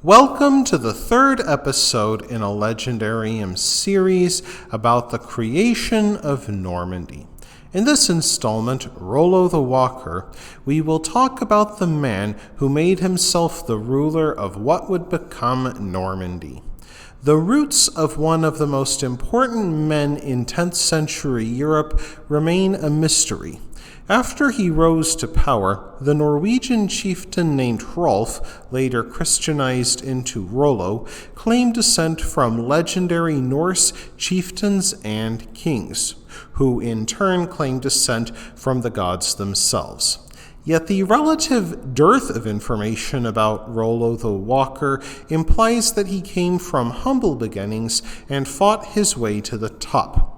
Welcome to the third episode in a Legendarium series about the creation of Normandy. In this installment, Rollo the Walker, we will talk about the man who made himself the ruler of what would become Normandy. The roots of one of the most important men in 10th century Europe remain a mystery. After he rose to power, the Norwegian chieftain named Rolf, later Christianized into Rollo, claimed descent from legendary Norse chieftains and kings, who in turn claimed descent from the gods themselves. Yet the relative dearth of information about Rollo the Walker implies that he came from humble beginnings and fought his way to the top.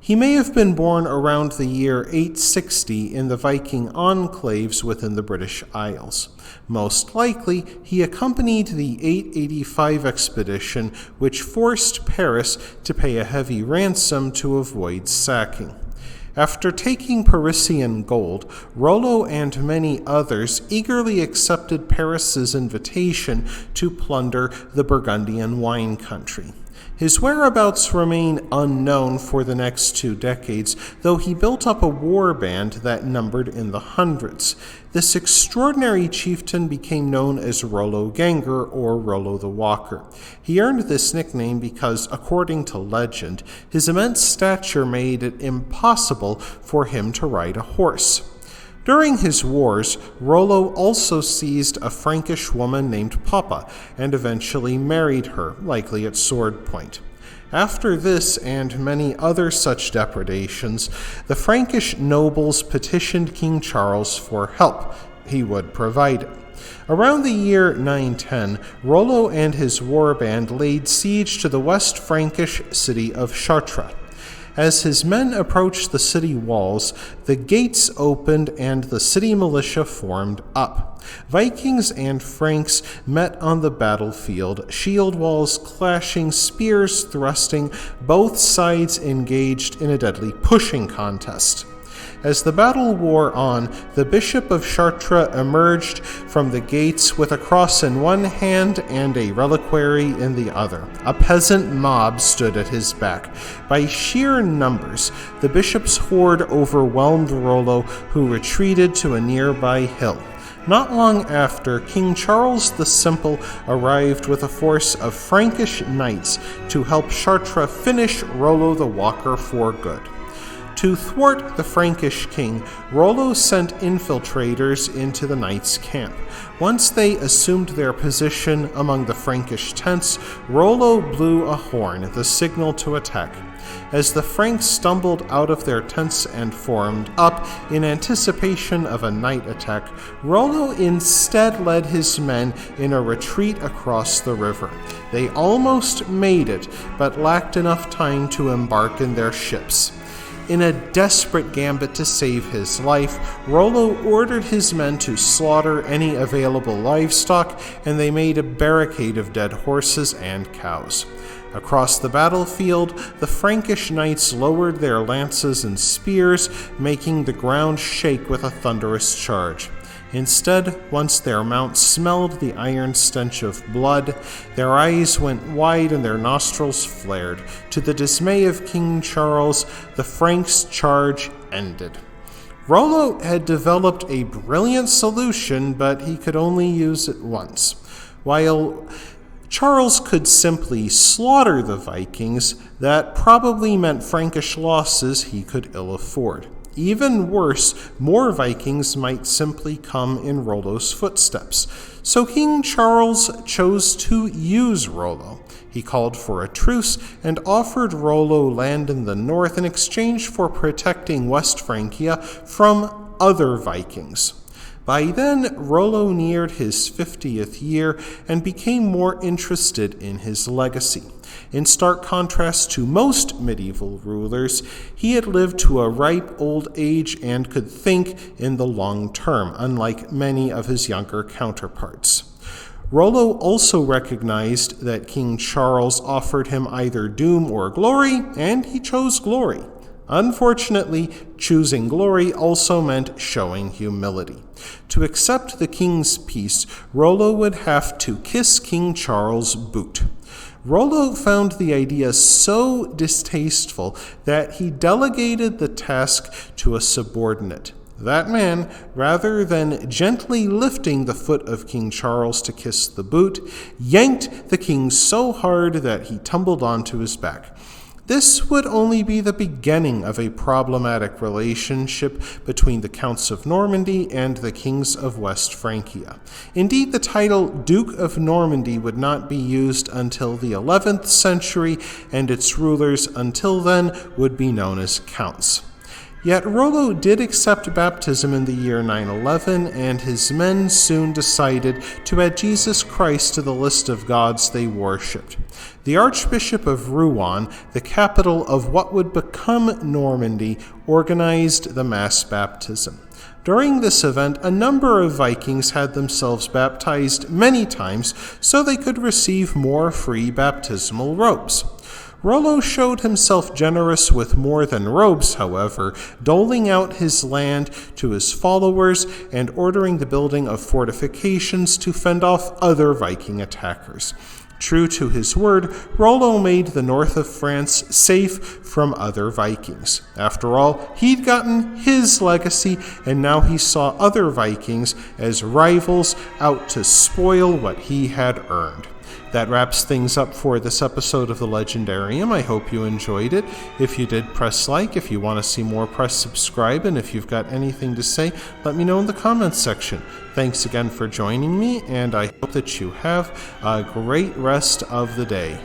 He may have been born around the year 860 in the Viking enclaves within the British Isles. Most likely, he accompanied the 885 expedition, which forced Paris to pay a heavy ransom to avoid sacking. After taking Parisian gold, Rollo and many others eagerly accepted Paris's invitation to plunder the Burgundian wine country. His whereabouts remain unknown for the next 2 decades, though he built up a war band that numbered in the hundreds. This extraordinary chieftain became known as Rollo Ganger or Rollo the Walker. He earned this nickname because, according to legend, his immense stature made it impossible for him to ride a horse. During his wars, Rollo also seized a Frankish woman named Papa and eventually married her, likely at sword point. After this and many other such depredations, the Frankish nobles petitioned King Charles for help. He would provide it. Around the year 910, Rollo and his warband laid siege to the West Frankish city of Chartres. As his men approached the city walls, the gates opened and the city militia formed up. Vikings and Franks met on the battlefield, shield walls clashing, spears thrusting, both sides engaged in a deadly pushing contest. As the battle wore on, the Bishop of Chartres emerged from the gates with a cross in one hand and a reliquary in the other. A peasant mob stood at his back. By sheer numbers, the bishop's horde overwhelmed Rollo, who retreated to a nearby hill. Not long after, King Charles the Simple arrived with a force of Frankish knights to help Chartres finish Rollo the Walker for good. To thwart the Frankish king, Rollo sent infiltrators into the knights' camp. Once they assumed their position among the Frankish tents, Rollo blew a horn, the signal to attack. As the Franks stumbled out of their tents and formed up in anticipation of a night attack, Rollo instead led his men in a retreat across the river. They almost made it, but lacked enough time to embark in their ships. In a desperate gambit to save his life, Rollo ordered his men to slaughter any available livestock, and they made a barricade of dead horses and cows. Across the battlefield, the Frankish knights lowered their lances and spears, making the ground shake with a thunderous charge. Instead, once their mounts smelled the iron stench of blood, their eyes went wide and their nostrils flared. To the dismay of King Charles, the Franks' charge ended. Rollo had developed a brilliant solution, but he could only use it once. While Charles could simply slaughter the Vikings, that probably meant Frankish losses he could ill afford. Even worse, more Vikings might simply come in Rollo's footsteps. So King Charles chose to use Rollo. He called for a truce and offered Rollo land in the north in exchange for protecting West Francia from other Vikings. By then, Rollo neared his 50th year and became more interested in his legacy. In stark contrast to most medieval rulers, he had lived to a ripe old age and could think in the long term, unlike many of his younger counterparts. Rollo also recognized that King Charles offered him either doom or glory, and he chose glory. Unfortunately, choosing glory also meant showing humility. To accept the king's peace, Rollo would have to kiss King Charles' boot. Rollo found the idea so distasteful that he delegated the task to a subordinate. That man, rather than gently lifting the foot of King Charles to kiss the boot, yanked the king so hard that he tumbled onto his back. This would only be the beginning of a problematic relationship between the Counts of Normandy and the kings of West Francia. Indeed, the title Duke of Normandy would not be used until the 11th century, and its rulers until then would be known as counts. Yet Rollo did accept baptism in the year 911, and his men soon decided to add Jesus Christ to the list of gods they worshipped. The Archbishop of Rouen, the capital of what would become Normandy, organized the mass baptism. During this event, a number of Vikings had themselves baptized many times so they could receive more free baptismal robes. Rollo showed himself generous with more than robes, however, doling out his land to his followers and ordering the building of fortifications to fend off other Viking attackers. True to his word, Rollo made the north of France safe from other Vikings. After all, he'd gotten his legacy, and now he saw other Vikings as rivals out to spoil what he had earned. That wraps things up for this episode of the Legendarium. I hope you enjoyed it. If you did, press like. If you want to see more, press subscribe. And if you've got anything to say, let me know in the comments section. Thanks again for joining me, and I hope that you have a great rest of the day.